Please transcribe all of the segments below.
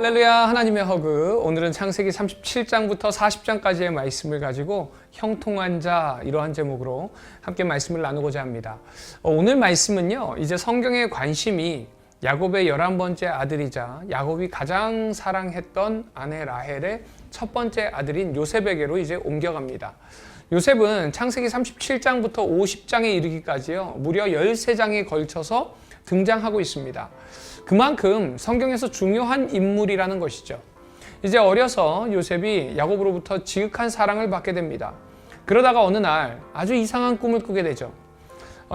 할렐루야, 하나님의 허그. 오늘은 창세기 37장부터 40장까지의 말씀을 가지고 형통한 자, 이러한 제목으로 함께 말씀을 나누고자 합니다. 오늘 말씀은요, 이제 성경의 관심이 야곱의 11번째 아들이자 야곱이 가장 사랑했던 아내 라헬의 첫 번째 아들인 요셉에게로 이제 옮겨갑니다. 요셉은 창세기 37장부터 50장에 이르기까지요, 무려 13장에 걸쳐서 등장하고 있습니다. 그만큼 성경에서 중요한 인물이라는 것이죠. 이제 어려서 요셉이 야곱으로부터 지극한 사랑을 받게 됩니다. 그러다가 어느 날 아주 이상한 꿈을 꾸게 되죠.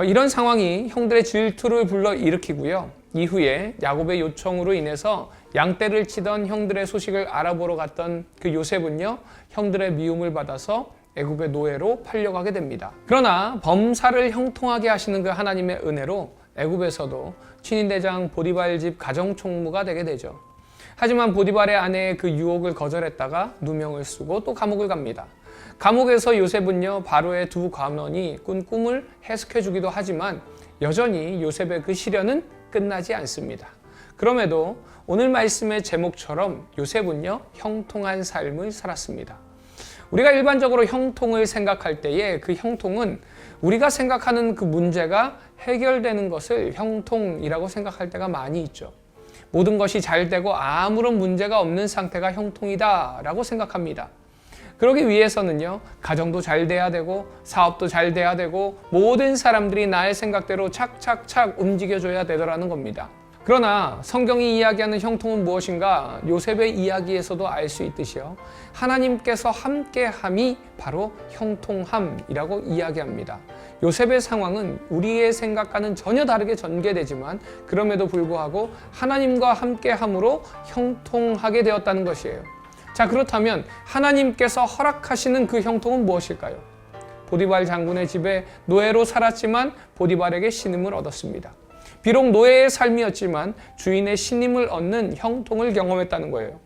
이런 상황이 형들의 질투를 불러일으키고요. 이후에 야곱의 요청으로 인해서 양떼를 치던 형들의 소식을 알아보러 갔던 그 요셉은요, 형들의 미움을 받아서 애굽의 노예로 팔려가게 됩니다. 그러나 범사를 형통하게 하시는 그 하나님의 은혜로 애굽에서도 친인대장 보디발 집 가정총무가 되게 되죠. 하지만 보디발의 아내의 그 유혹을 거절했다가 누명을 쓰고 또 감옥을 갑니다. 감옥에서 요셉은요, 바로의 두 관원이 꾼 꿈을 해석해 주기도 하지만 여전히 요셉의 그 시련은 끝나지 않습니다. 그럼에도 오늘 말씀의 제목처럼 요셉은요, 형통한 삶을 살았습니다. 우리가 일반적으로 형통을 생각할 때에 그 형통은 우리가 생각하는 그 문제가 해결되는 것을 형통이라고 생각할 때가 많이 있죠. 모든 것이 잘 되고 아무런 문제가 없는 상태가 형통이다 라고 생각합니다. 그러기 위해서는요, 가정도 잘 돼야 되고 사업도 잘 돼야 되고 모든 사람들이 나의 생각대로 착착착 움직여줘야 되더라는 겁니다. 그러나 성경이 이야기하는 형통은 무엇인가? 요셉의 이야기에서도 알 수 있듯이요, 하나님께서 함께함이 바로 형통함이라고 이야기합니다. 요셉의 상황은 우리의 생각과는 전혀 다르게 전개되지만 그럼에도 불구하고 하나님과 함께함으로 형통하게 되었다는 것이에요. 자, 그렇다면 하나님께서 허락하시는 그 형통은 무엇일까요? 보디발 장군의 집에 노예로 살았지만 보디발에게 신임을 얻었습니다. 비록 노예의 삶이었지만 주인의 신임을 얻는 형통을 경험했다는 거예요.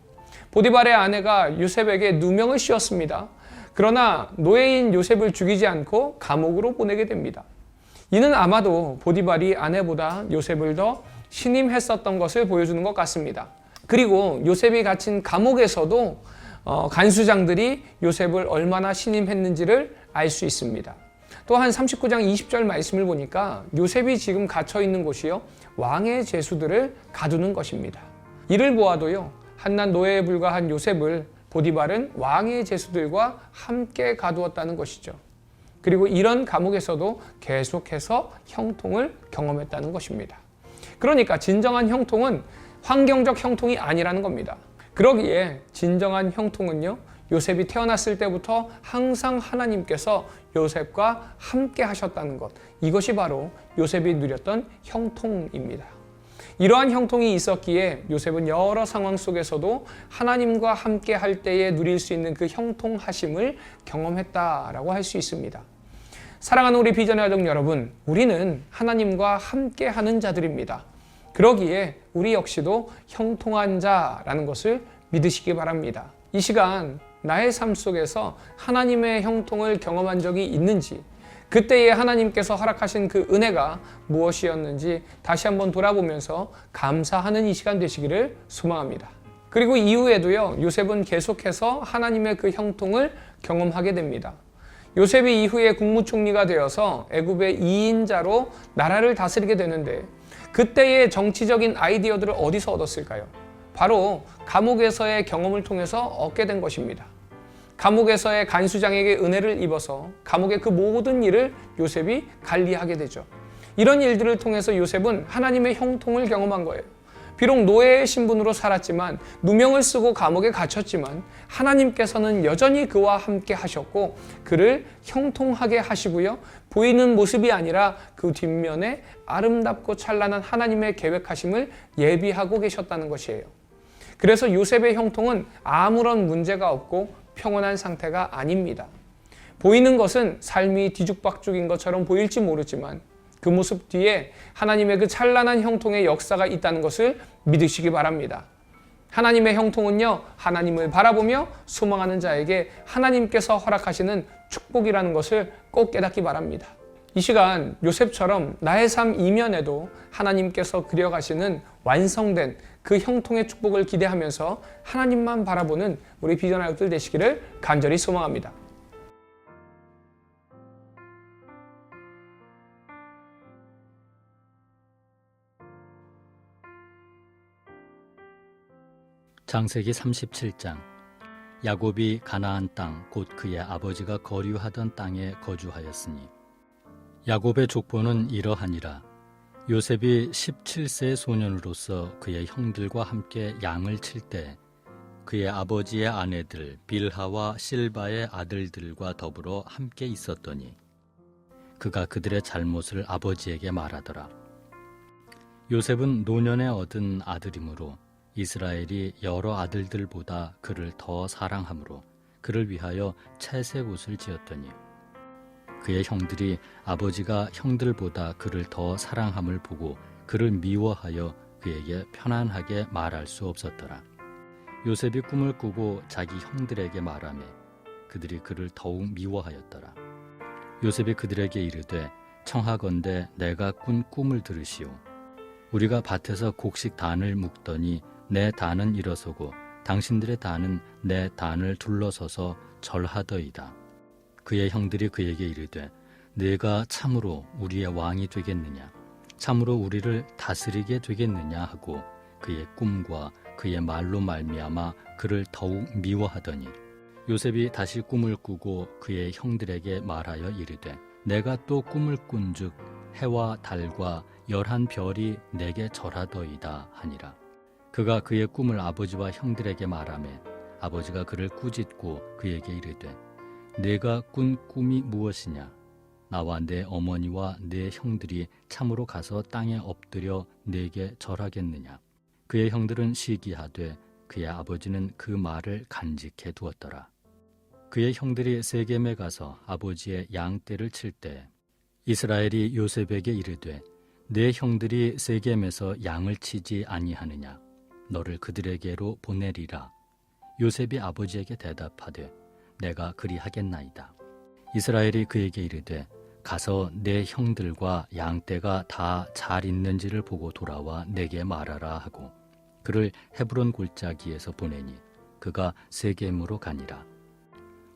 보디발의 아내가 요셉에게 누명을 씌웠습니다. 그러나 노예인 요셉을 죽이지 않고 감옥으로 보내게 됩니다. 이는 아마도 보디발이 아내보다 요셉을 더 신임했었던 것을 보여주는 것 같습니다. 그리고 요셉이 갇힌 감옥에서도 간수장들이 요셉을 얼마나 신임했는지를 알 수 있습니다. 또한 39장 20절 말씀을 보니까 요셉이 지금 갇혀 있는 곳이요, 왕의 죄수들을 가두는 것입니다. 이를 보아도요, 한낱 노예에 불과한 요셉을 보디발은 왕의 죄수들과 함께 가두었다는 것이죠. 그리고 이런 감옥에서도 계속해서 형통을 경험했다는 것입니다. 그러니까 진정한 형통은 환경적 형통이 아니라는 겁니다. 그러기에 진정한 형통은요, 요셉이 태어났을 때부터 항상 하나님께서 요셉과 함께 하셨다는 것, 이것이 바로 요셉이 누렸던 형통입니다. 이러한 형통이 있었기에 요셉은 여러 상황 속에서도 하나님과 함께 할 때에 누릴 수 있는 그 형통하심을 경험했다라고 할 수 있습니다. 사랑하는 우리 비전의 가족 여러분, 우리는 하나님과 함께 하는 자들입니다. 그러기에 우리 역시도 형통한 자라는 것을 믿으시기 바랍니다. 이 시간 나의 삶 속에서 하나님의 형통을 경험한 적이 있는지, 그때에 하나님께서 허락하신 그 은혜가 무엇이었는지 다시 한번 돌아보면서 감사하는 이 시간 되시기를 소망합니다. 그리고 이후에도요, 요셉은 계속해서 하나님의 그 형통을 경험하게 됩니다. 요셉이 이후에 국무총리가 되어서 애굽의 2인자로 나라를 다스리게 되는데, 그때의 정치적인 아이디어들을 어디서 얻었을까요? 바로 감옥에서의 경험을 통해서 얻게 된 것입니다. 감옥에서의 간수장에게 은혜를 입어서 감옥의 그 모든 일을 요셉이 관리하게 되죠. 이런 일들을 통해서 요셉은 하나님의 형통을 경험한 거예요. 비록 노예의 신분으로 살았지만, 누명을 쓰고 감옥에 갇혔지만 하나님께서는 여전히 그와 함께 하셨고 그를 형통하게 하시고요, 보이는 모습이 아니라 그 뒷면에 아름답고 찬란한 하나님의 계획하심을 예비하고 계셨다는 것이에요. 그래서 요셉의 형통은 아무런 문제가 없고 평온한 상태가 아닙니다. 보이는 것은 삶이 뒤죽박죽인 것처럼 보일지 모르지만 그 모습 뒤에 하나님의 그 찬란한 형통의 역사가 있다는 것을 믿으시기 바랍니다. 하나님의 형통은요, 하나님을 바라보며 소망하는 자에게 하나님께서 허락하시는 축복이라는 것을 꼭 깨닫기 바랍니다. 이 시간 요셉처럼 나의 삶 이면에도 하나님께서 그려가시는 완성된 그 형통의 축복을 기대하면서 하나님만 바라보는 우리 비전 아이들 되시기를 간절히 소망합니다. 창세기 37장. 야곱이 가나안 땅 곧 그의 아버지가 거류하던 땅에 거주하였으니 야곱의 족보는 이러하니라. 요셉이 17세의 소년으로서 그의 형들과 함께 양을 칠 때 그의 아버지의 아내들 빌하와 실바의 아들들과 더불어 함께 있었더니 그가 그들의 잘못을 아버지에게 말하더라. 요셉은 노년에 얻은 아들이므로 이스라엘이 여러 아들들보다 그를 더 사랑하므로 그를 위하여 채색 옷을 지었더니 그의 형들이 아버지가 형들보다 그를 더 사랑함을 보고 그를 미워하여 그에게 편안하게 말할 수 없었더라. 요셉이 꿈을 꾸고 자기 형들에게 말하매 그들이 그를 더욱 미워하였더라. 요셉이 그들에게 이르되 청하건대 내가 꾼 꿈을 들으시오. 우리가 밭에서 곡식 단을 묶더니 내 단은 일어서고 당신들의 단은 내 단을 둘러서서 절하더이다. 그의 형들이 그에게 이르되 네가 참으로 우리의 왕이 되겠느냐, 참으로 우리를 다스리게 되겠느냐 하고 그의 꿈과 그의 말로 말미암아 그를 더욱 미워하더니 요셉이 다시 꿈을 꾸고 그의 형들에게 말하여 이르되 내가 또 꿈을 꾼즉 해와 달과 11별이 내게 절하더이다 하니라. 그가 그의 꿈을 아버지와 형들에게 말하매 아버지가 그를 꾸짖고 그에게 이르되 내가 꾼 꿈이 무엇이냐? 나와 내 어머니와 내 형들이 참으로 가서 땅에 엎드려 내게 절하겠느냐? 그의 형들은 시기하되 그의 아버지는 그 말을 간직해 두었더라. 그의 형들이 세겜에 가서 아버지의 양떼를 칠 때 이스라엘이 요셉에게 이르되 내 형들이 세겜에서 양을 치지 아니하느냐? 너를 그들에게로 보내리라. 요셉이 아버지에게 대답하되 내가 그리하겠나이다. 이스라엘이 그에게 이르되 가서 내 형들과 양떼가 다 잘 있는지를 보고 돌아와 내게 말하라 하고 그를 헤브론 골짜기에서 보내니 그가 세겜으로 가니라.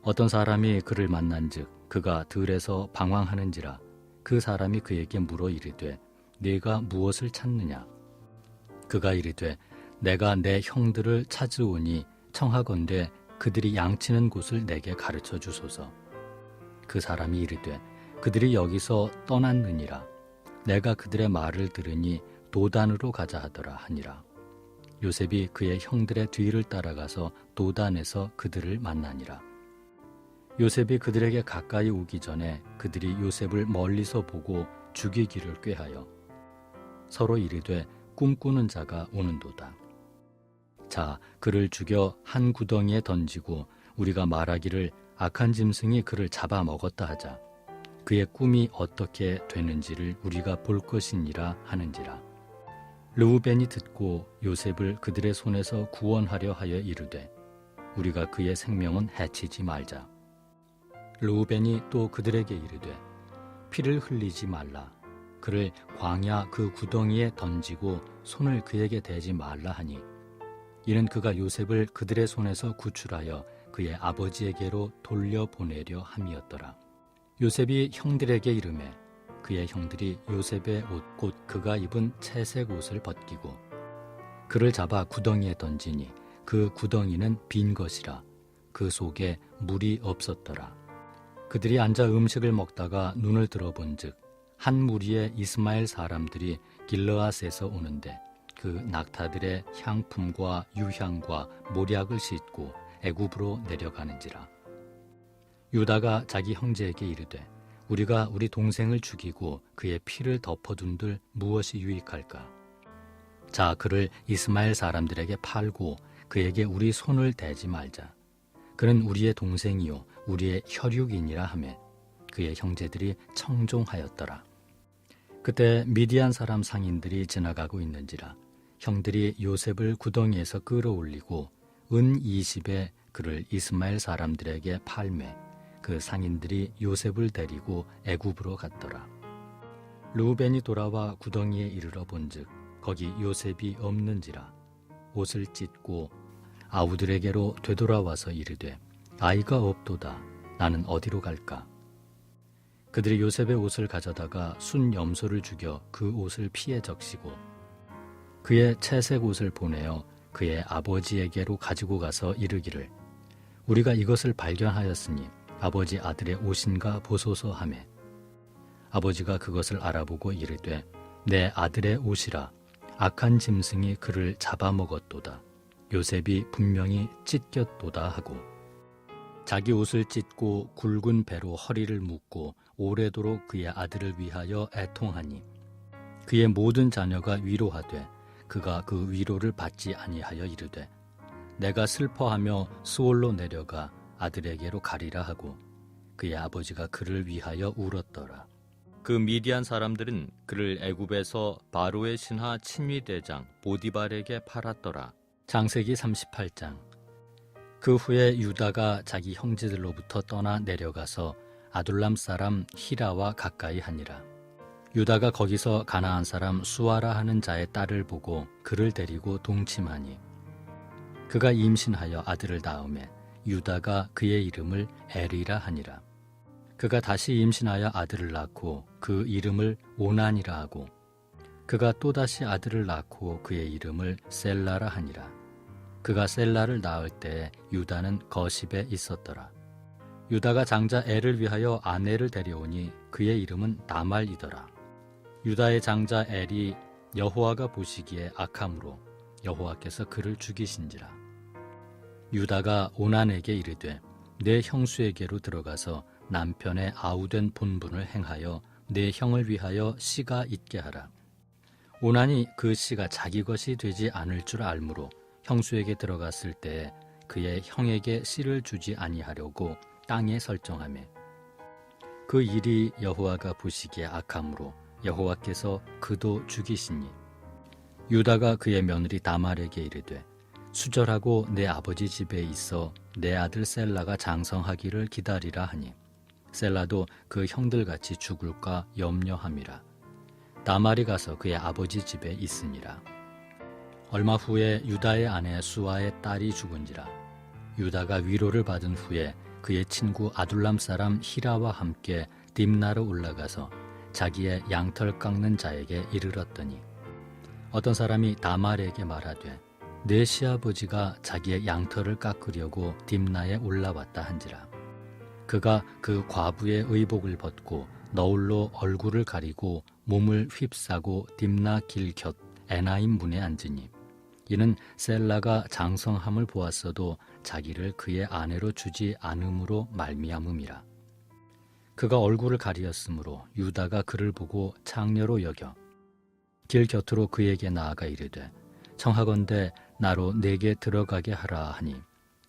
어떤 사람이 그를 만난즉 그가 들에서 방황하는지라. 그 사람이 그에게 물어 이르되 네가 무엇을 찾느냐? 그가 이르되 내가 내 형들을 찾으오니 청하건대 그들이 양치는 곳을 내게 가르쳐 주소서. 그 사람이 이르되 그들이 여기서 떠났느니라. 내가 그들의 말을 들으니 도단으로 가자 하더라 하니라. 요셉이 그의 형들의 뒤를 따라가서 도단에서 그들을 만나니라. 요셉이 그들에게 가까이 오기 전에 그들이 요셉을 멀리서 보고 죽이기를 꾀하여 서로 이르되 꿈꾸는 자가 오는도다. 자, 그를 죽여 한 구덩이에 던지고 우리가 말하기를 악한 짐승이 그를 잡아먹었다 하자. 그의 꿈이 어떻게 되는지를 우리가 볼 것이니라 하는지라. 르우벤이 듣고 요셉을 그들의 손에서 구원하려 하여 이르되 우리가 그의 생명은 해치지 말자. 르우벤이 또 그들에게 이르되 피를 흘리지 말라. 그를 광야 그 구덩이에 던지고 손을 그에게 대지 말라 하니 이는 그가 요셉을 그들의 손에서 구출하여 그의 아버지에게로 돌려보내려 함이었더라. 요셉이 형들에게 이르매 그의 형들이 요셉의 옷 곧 그가 입은 채색 옷을 벗기고 그를 잡아 구덩이에 던지니 그 구덩이는 빈 것이라. 그 속에 물이 없었더라. 그들이 앉아 음식을 먹다가 눈을 들어본즉 한 무리의 이스마엘 사람들이 길르앗에서 오는데 그 낙타들의 향품과 유향과 모략을 싣고 애굽으로 내려가는지라. 유다가 자기 형제에게 이르되 우리가 우리 동생을 죽이고 그의 피를 덮어둔들 무엇이 유익할까? 자, 그를 이스마엘 사람들에게 팔고 그에게 우리 손을 대지 말자. 그는 우리의 동생이요 우리의 혈육이니라 하매 그의 형제들이 청종하였더라. 그때 미디안 사람 상인들이 지나가고 있는지라. 형들이 요셉을 구덩이에서 끌어올리고 은 20에 그를 이스마엘 사람들에게 팔매 그 상인들이 요셉을 데리고 애굽으로 갔더라. 르우벤이 돌아와 구덩이에 이르러 본즉 거기 요셉이 없는지라. 옷을 찢고 아우들에게로 되돌아와서 이르되 아이가 없도다. 나는 어디로 갈까? 그들이 요셉의 옷을 가져다가 순 염소를 죽여 그 옷을 피에 적시고 그의 채색 옷을 보내어 그의 아버지에게로 가지고 가서 이르기를 우리가 이것을 발견하였으니 아버지 아들의 옷인가 보소서 하매 아버지가 그것을 알아보고 이르되 내 아들의 옷이라. 악한 짐승이 그를 잡아먹었도다. 요셉이 분명히 찢겼도다 하고 자기 옷을 찢고 굵은 배로 허리를 묶고 오래도록 그의 아들을 위하여 애통하니 그의 모든 자녀가 위로하되 그가 그 위로를 받지 아니하여 이르되 내가 슬퍼하며 수올로 내려가 아들에게로 가리라 하고 그의 아버지가 그를 위하여 울었더라. 그 미디안 사람들은 그를 애굽에서 바로의 신하 친위대장 보디발에게 팔았더라. 창세기 38장. 그 후에 유다가 자기 형제들로부터 떠나 내려가서 아둘람 사람 히라와 가까이 하니라. 유다가 거기서 가나안 사람 수아라 하는 자의 딸을 보고 그를 데리고 동침하니 그가 임신하여 아들을 낳음에 유다가 그의 이름을 에리라 하니라. 그가 다시 임신하여 아들을 낳고 그 이름을 오난이라 하고 그가 또다시 아들을 낳고 그의 이름을 셀라라 하니라. 그가 셀라를 낳을 때 유다는 거십에 있었더라. 유다가 장자 엘을 위하여 아내를 데려오니 그의 이름은 다말이더라. 유다의 장자 엘이 여호와가 보시기에 악함으로 여호와께서 그를 죽이신지라. 유다가 오난에게 이르되 내 형수에게로 들어가서 남편의 아우된 본분을 행하여 내 형을 위하여 씨가 있게 하라. 오난이 그 씨가 자기 것이 되지 않을 줄 알므로 형수에게 들어갔을 때 그의 형에게 씨를 주지 아니하려고 땅에 설정하며 그 일이 여호와가 보시기에 악함으로 여호와께서 그도 죽이시니 유다가 그의 며느리 다말에게 이르되 수절하고 내 아버지 집에 있어 내 아들 셀라가 장성하기를 기다리라 하니 셀라도 그 형들같이 죽을까 염려함이라. 다말이 가서 그의 아버지 집에 있으니라. 얼마 후에 유다의 아내 수아의 딸이 죽은지라. 유다가 위로를 받은 후에 그의 친구 아둘람 사람 히라와 함께 딥나로 올라가서 자기의 양털 깎는 자에게 이르렀더니 어떤 사람이 다말에게 말하되 내 시아버지가 자기의 양털을 깎으려고 딥나에 올라왔다 한지라. 그가 그 과부의 의복을 벗고 너울로 얼굴을 가리고 몸을 휩싸고 딥나 길 곁 에나임 문에 앉으니 이는 셀라가 장성함을 보았어도 자기를 그의 아내로 주지 않음으로 말미암음이라. 그가 얼굴을 가리었으므로 유다가 그를 보고 창녀로 여겨 길 곁으로 그에게 나아가 이르되 청하건대 나로 내게 들어가게 하라 하니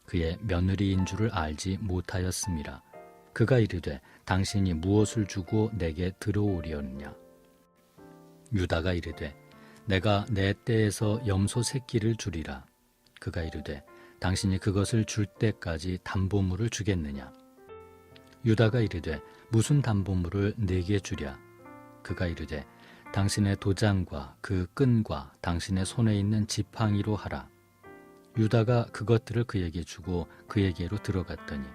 그의 며느리인 줄을 알지 못하였음이라. 그가 이르되 당신이 무엇을 주고 내게 들어오려느냐. 유다가 이르되 내가 내 떼에서 염소 새끼를 주리라. 그가 이르되 당신이 그것을 줄 때까지 담보물을 주겠느냐. 유다가 이르되 무슨 담보물을 내게 주랴. 그가 이르되 당신의 도장과 그 끈과 당신의 손에 있는 지팡이로 하라. 유다가 그것들을 그에게 주고 그에게로 들어갔더니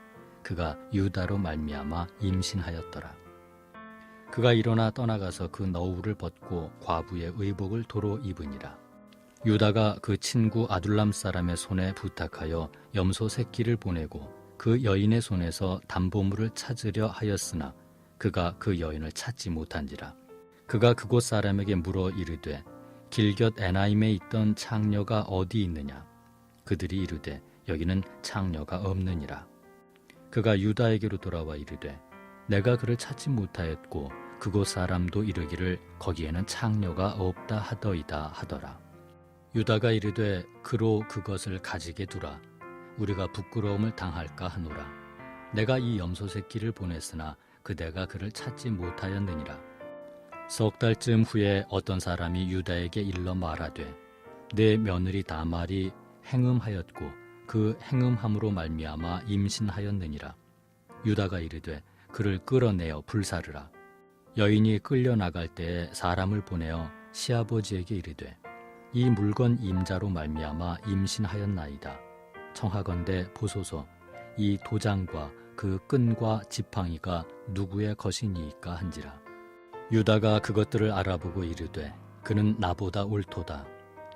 그가 유다로 말미암아 임신하였더라. 그가 일어나 떠나가서 그 너울을 벗고 과부의 의복을 도로 입으니라. 유다가 그 친구 아둘람 사람의 손에 부탁하여 염소 새끼를 보내고 그 여인의 손에서 담보물을 찾으려 하였으나 그가 그 여인을 찾지 못한지라. 그가 그곳 사람에게 물어 이르되 길곁 에나임에 있던 창녀가 어디 있느냐. 그들이 이르되 여기는 창녀가 없느니라. 그가 유다에게로 돌아와 이르되 내가 그를 찾지 못하였고 그곳 사람도 이르기를 거기에는 창녀가 없다 하더이다 하더라. 유다가 이르되 그로 그것을 가지게 두라. 우리가 부끄러움을 당할까 하노라. 내가 이 염소 새끼를 보냈으나 그대가 그를 찾지 못하였느니라. 석 달쯤 후에 어떤 사람이 유다에게 일러 말하되 내 며느리 다말이 행음하였고 그 행음함으로 말미암아 임신하였느니라. 유다가 이르되 그를 끌어내어 불사르라. 여인이 끌려나갈 때에 사람을 보내어 시아버지에게 이르되 이 물건 임자로 말미암아 임신하였나이다. 청하건대 보소서 이 도장과 그 끈과 지팡이가 누구의 것이니이까 한지라. 유다가 그것들을 알아보고 이르되 그는 나보다 옳도다.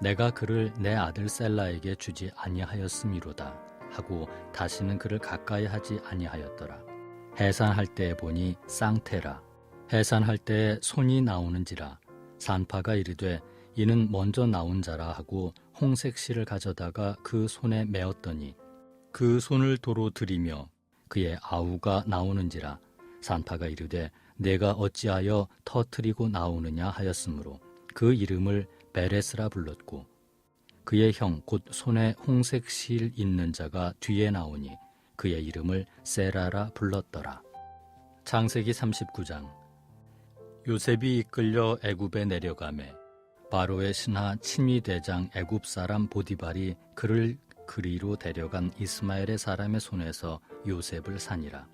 내가 그를 내 아들 셀라에게 주지 아니하였음이로다 하고 다시는 그를 가까이 하지 아니하였더라. 해산할 때에 보니 쌍태라. 해산할 때에 손이 나오는지라. 산파가 이르되 이는 먼저 나온 자라 하고 홍색 실을 가져다가 그 손에 메었더니 그 손을 도로 들이며 그의 아우가 나오는지라. 산파가 이르되 내가 어찌하여 터뜨리고 나오느냐 하였으므로 그 이름을 베레스라 불렀고 그의 형 곧 손에 홍색 실 있는 자가 뒤에 나오니 그의 이름을 세라라 불렀더라. 창세기 39장. 요셉이 이끌려 애굽에 내려가매 바로의 신하 친위 대장 애굽 사람 보디발이 그를 그리로 데려간 이스마엘의 사람의 손에서 요셉을 산이라.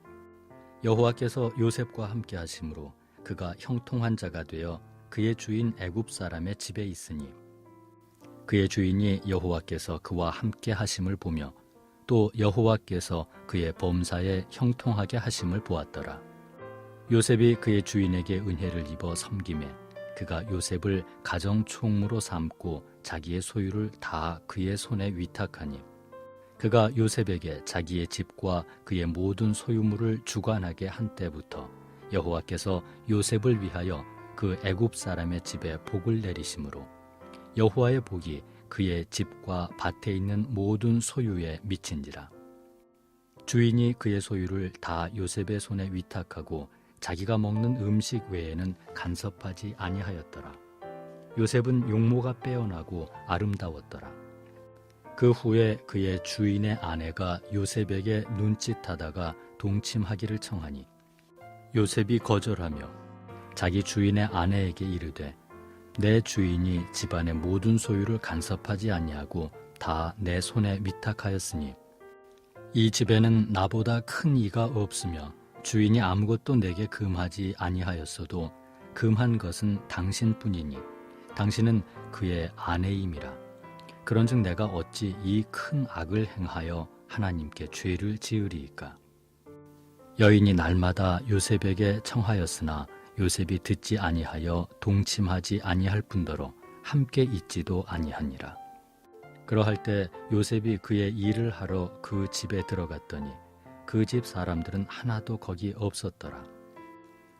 여호와께서 요셉과 함께 하심으로 그가 형통한 자가 되어 그의 주인 애굽 사람의 집에 있으니 그의 주인이 여호와께서 그와 함께 하심을 보며 또 여호와께서 그의 범사에 형통하게 하심을 보았더라. 요셉이 그의 주인에게 은혜를 입어 섬김에 그가 요셉을 가정 총무로 삼고 자기의 소유를 다 그의 손에 위탁하니 그가 요셉에게 자기의 집과 그의 모든 소유물을 주관하게 한 때부터 여호와께서 요셉을 위하여 그 애굽 사람의 집에 복을 내리심으로 여호와의 복이 그의 집과 밭에 있는 모든 소유에 미친지라. 주인이 그의 소유를 다 요셉의 손에 위탁하고 자기가 먹는 음식 외에는 간섭하지 아니하였더라. 요셉은 용모가 빼어나고 아름다웠더라. 그 후에 그의 주인의 아내가 요셉에게 눈짓하다가 동침하기를 청하니 요셉이 거절하며 자기 주인의 아내에게 이르되 내 주인이 집안의 모든 소유를 간섭하지 아니하고 다 내 손에 위탁하였으니 이 집에는 나보다 큰 이가 없으며 주인이 아무것도 내게 금하지 아니하였어도 금한 것은 당신뿐이니 당신은 그의 아내임이라. 그런즉 내가 어찌 이 큰 악을 행하여 하나님께 죄를 지으리이까. 여인이 날마다 요셉에게 청하였으나 요셉이 듣지 아니하여 동침하지 아니할 뿐더러 함께 있지도 아니하니라. 그러할 때 요셉이 그의 일을 하러 그 집에 들어갔더니 그 집 사람들은 하나도 거기 없었더라.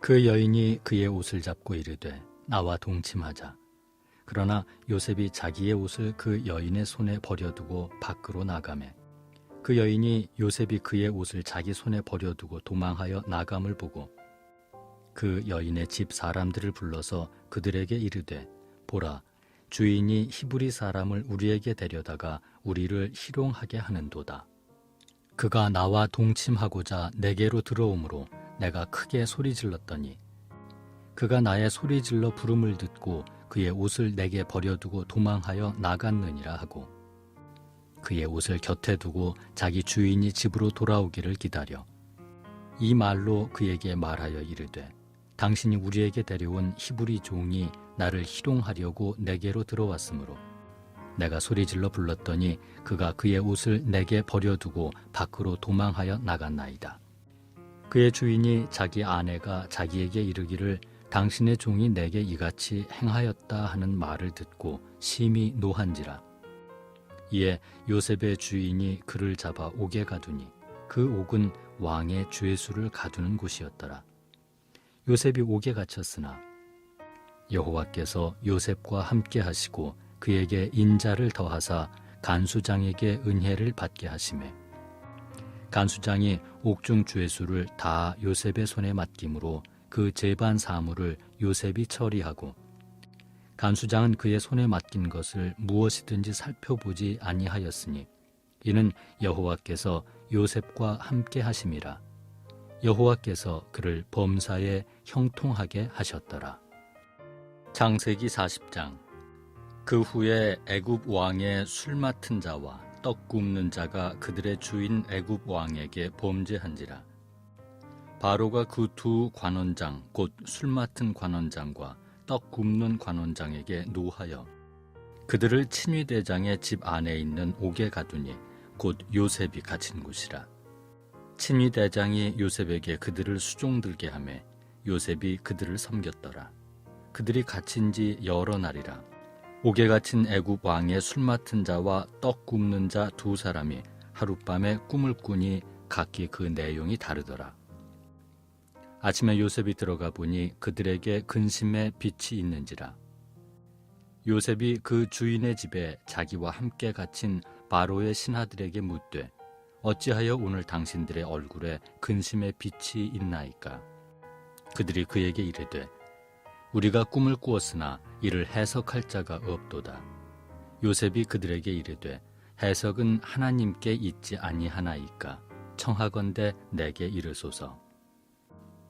그 여인이 그의 옷을 잡고 이르되 나와 동침하자. 그러나 요셉이 자기의 옷을 그 여인의 손에 버려두고 밖으로 나가매 그 여인이 요셉이 그의 옷을 자기 손에 버려두고 도망하여 나감을 보고 그 여인의 집 사람들을 불러서 그들에게 이르되 보라 주인이 히브리 사람을 우리에게 데려다가 우리를 희롱하게 하는도다. 그가 나와 동침하고자 내게로 들어오므로 내가 크게 소리질렀더니 그가 나의 소리질러 부름을 듣고 그의 옷을 내게 버려두고 도망하여 나갔느니라 하고 그의 옷을 곁에 두고 자기 주인이 집으로 돌아오기를 기다려 이 말로 그에게 말하여 이르되 당신이 우리에게 데려온 히브리 종이 나를 희롱하려고 내게로 들어왔으므로 내가 소리질러 불렀더니 그가 그의 옷을 내게 버려두고 밖으로 도망하여 나갔나이다. 그의 주인이 자기 아내가 자기에게 이르기를 당신의 종이 내게 이같이 행하였다 하는 말을 듣고 심히 노한지라. 이에 요셉의 주인이 그를 잡아 옥에 가두니 그 옥은 왕의 죄수를 가두는 곳이었더라. 요셉이 옥에 갇혔으나 여호와께서 요셉과 함께 하시고 그에게 인자를 더하사 간수장에게 은혜를 받게 하시매 간수장이 옥중 죄수를 다 요셉의 손에 맡김으로 그 재반 사물을 요셉이 처리하고 간수장은 그의 손에 맡긴 것을 무엇이든지 살펴보지 아니하였으니 이는 여호와께서 요셉과 함께 하심이라. 여호와께서 그를 범사에 형통하게 하셨더라. 창세기 40장. 그 후에 애굽 왕의 술 맡은 자와 떡 굽는 자가 그들의 주인 애굽 왕에게 범죄한지라. 바로가 그 두 관원장 곧 술 맡은 관원장과 떡 굽는 관원장에게 노하여 그들을 친위대장의 집 안에 있는 옥에 가두니 곧 요셉이 갇힌 곳이라. 친위대장이 요셉에게 그들을 수종들게 하매 요셉이 그들을 섬겼더라. 그들이 갇힌 지 여러 날이라. 옥에 갇힌 애굽 왕의 술 맡은 자와 떡 굽는 자 두 사람이 하룻밤에 꿈을 꾸니 각기 그 내용이 다르더라. 아침에 요셉이 들어가 보니 그들에게 근심의 빛이 있는지라. 요셉이 그 주인의 집에 자기와 함께 갇힌 바로의 신하들에게 묻되 어찌하여 오늘 당신들의 얼굴에 근심의 빛이 있나이까? 그들이 그에게 이르되 우리가 꿈을 꾸었으나 이를 해석할 자가 없도다. 요셉이 그들에게 이르되 해석은 하나님께 있지 아니하나이까? 청하건대 내게 이르소서.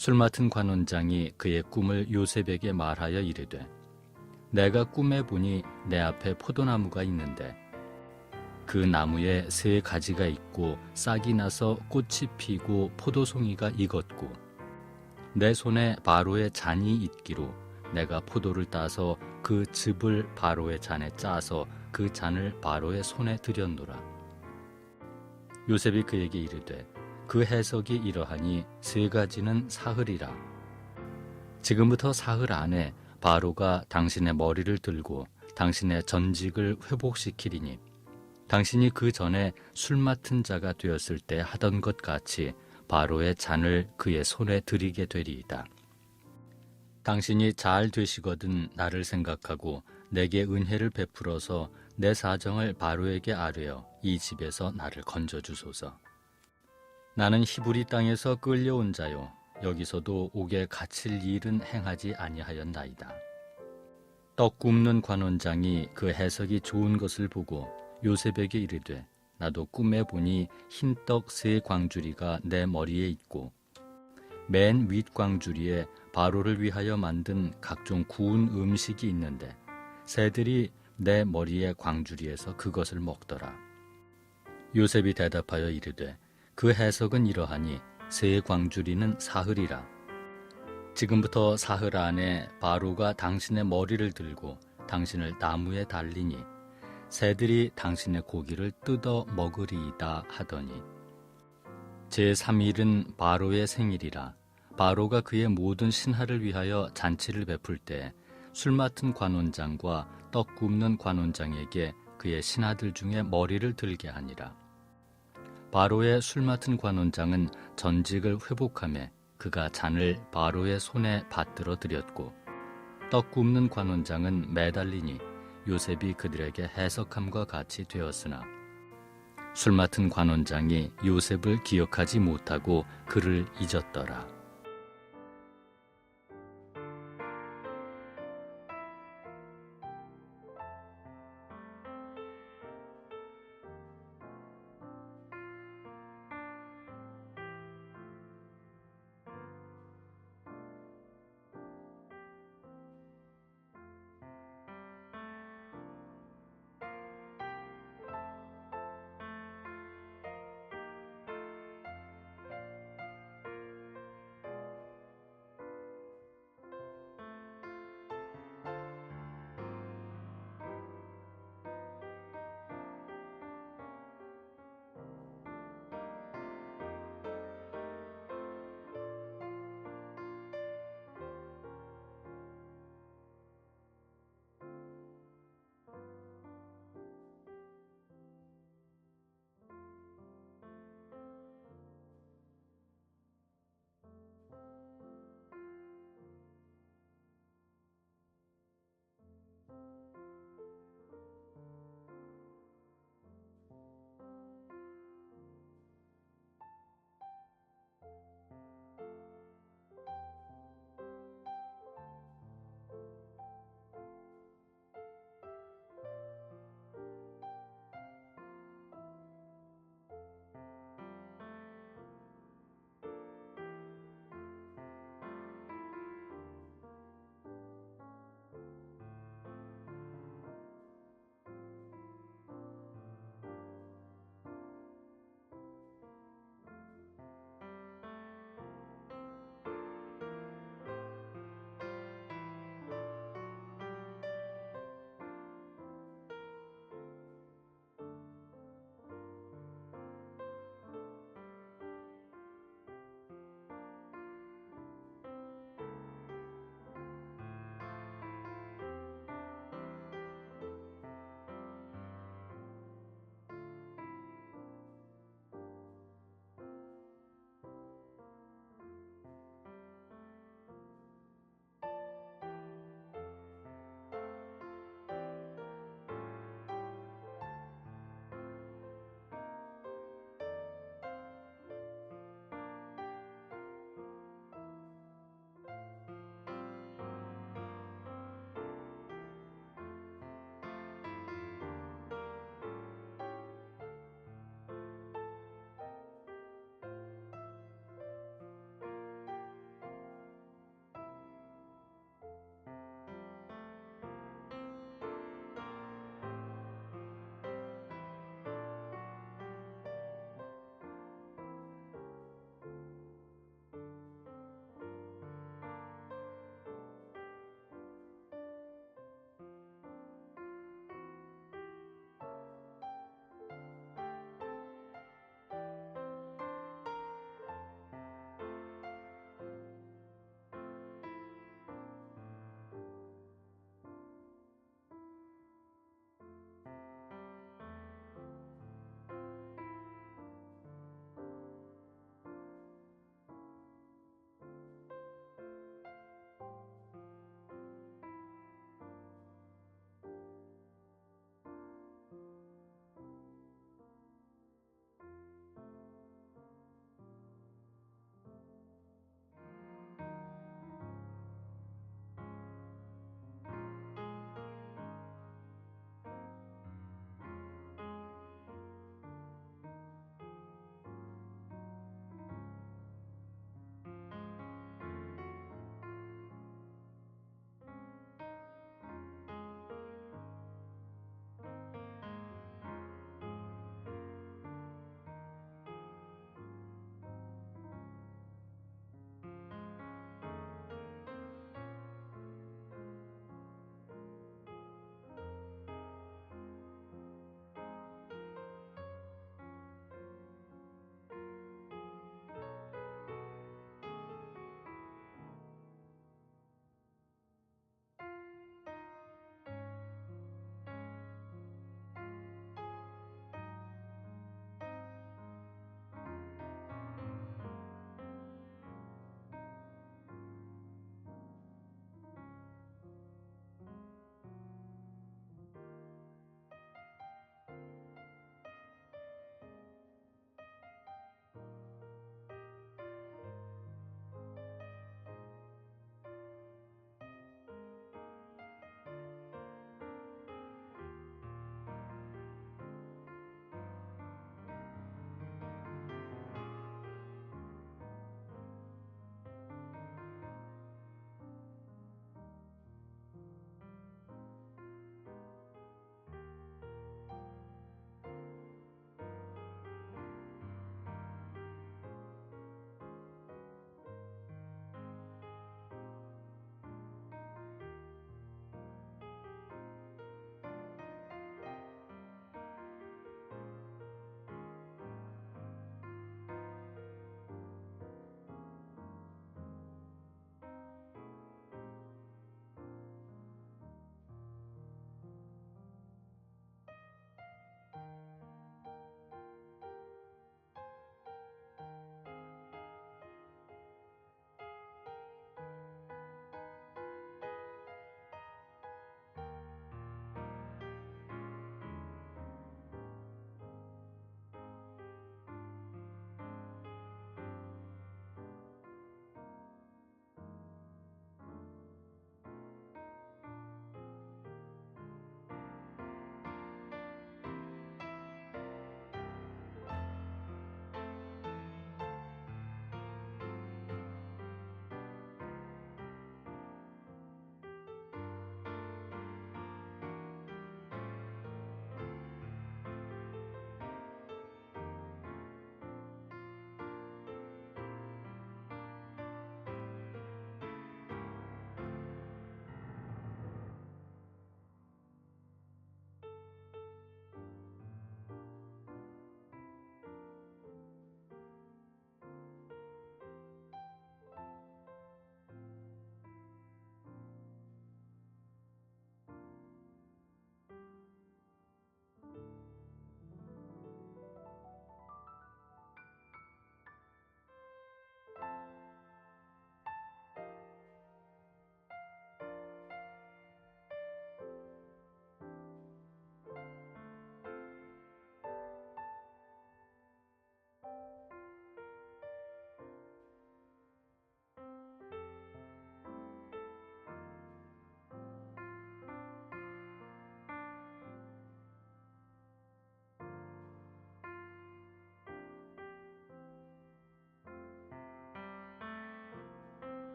술 맡은 관원장이 그의 꿈을 요셉에게 말하여 이르되 내가 꿈에 보니 내 앞에 포도나무가 있는데 그 나무에 세 가지가 있고 싹이 나서 꽃이 피고 포도송이가 익었고 내 손에 바로의 잔이 있기로 내가 포도를 따서 그 즙을 바로의 잔에 짜서 그 잔을 바로의 손에 들였노라. 요셉이 그에게 이르되 그 해석이 이러하니 세 가지는 사흘이라. 지금부터 사흘 안에 바로가 당신의 머리를 들고 당신의 전직을 회복시키리니 당신이 그 전에 술 맡은 자가 되었을 때 하던 것 같이 바로의 잔을 그의 손에 들이게 되리이다. 당신이 잘 되시거든 나를 생각하고 내게 은혜를 베풀어서 내 사정을 바로에게 아뢰어 이 집에서 나를 건져주소서. 나는 히브리 땅에서 끌려온 자요 여기서도 옥에 갇힐 일은 행하지 아니하였나이다. 떡 굽는 관원장이 그 해석이 좋은 것을 보고 요셉에게 이르되 나도 꿈에 보니 흰떡 세 광주리가 내 머리에 있고 맨 윗 광주리에 바로를 위하여 만든 각종 구운 음식이 있는데 새들이 내 머리의 광주리에서 그것을 먹더라. 요셉이 대답하여 이르되 그 해석은 이러하니 세 광주리는 사흘이라. 지금부터 사흘 안에 바로가 당신의 머리를 들고 당신을 나무에 달리니 새들이 당신의 고기를 뜯어 먹으리이다 하더니 제3일은 바로의 생일이라. 바로가 그의 모든 신하를 위하여 잔치를 베풀 때 술 맡은 관원장과 떡 굽는 관원장에게 그의 신하들 중에 머리를 들게 하니라. 바로의 술 맡은 관원장은 전직을 회복하며 그가 잔을 바로의 손에 받들어 드렸고 떡 굽는 관원장은 매달리니 요셉이 그들에게 해석함과 같이 되었으나 술 맡은 관원장이 요셉을 기억하지 못하고 그를 잊었더라.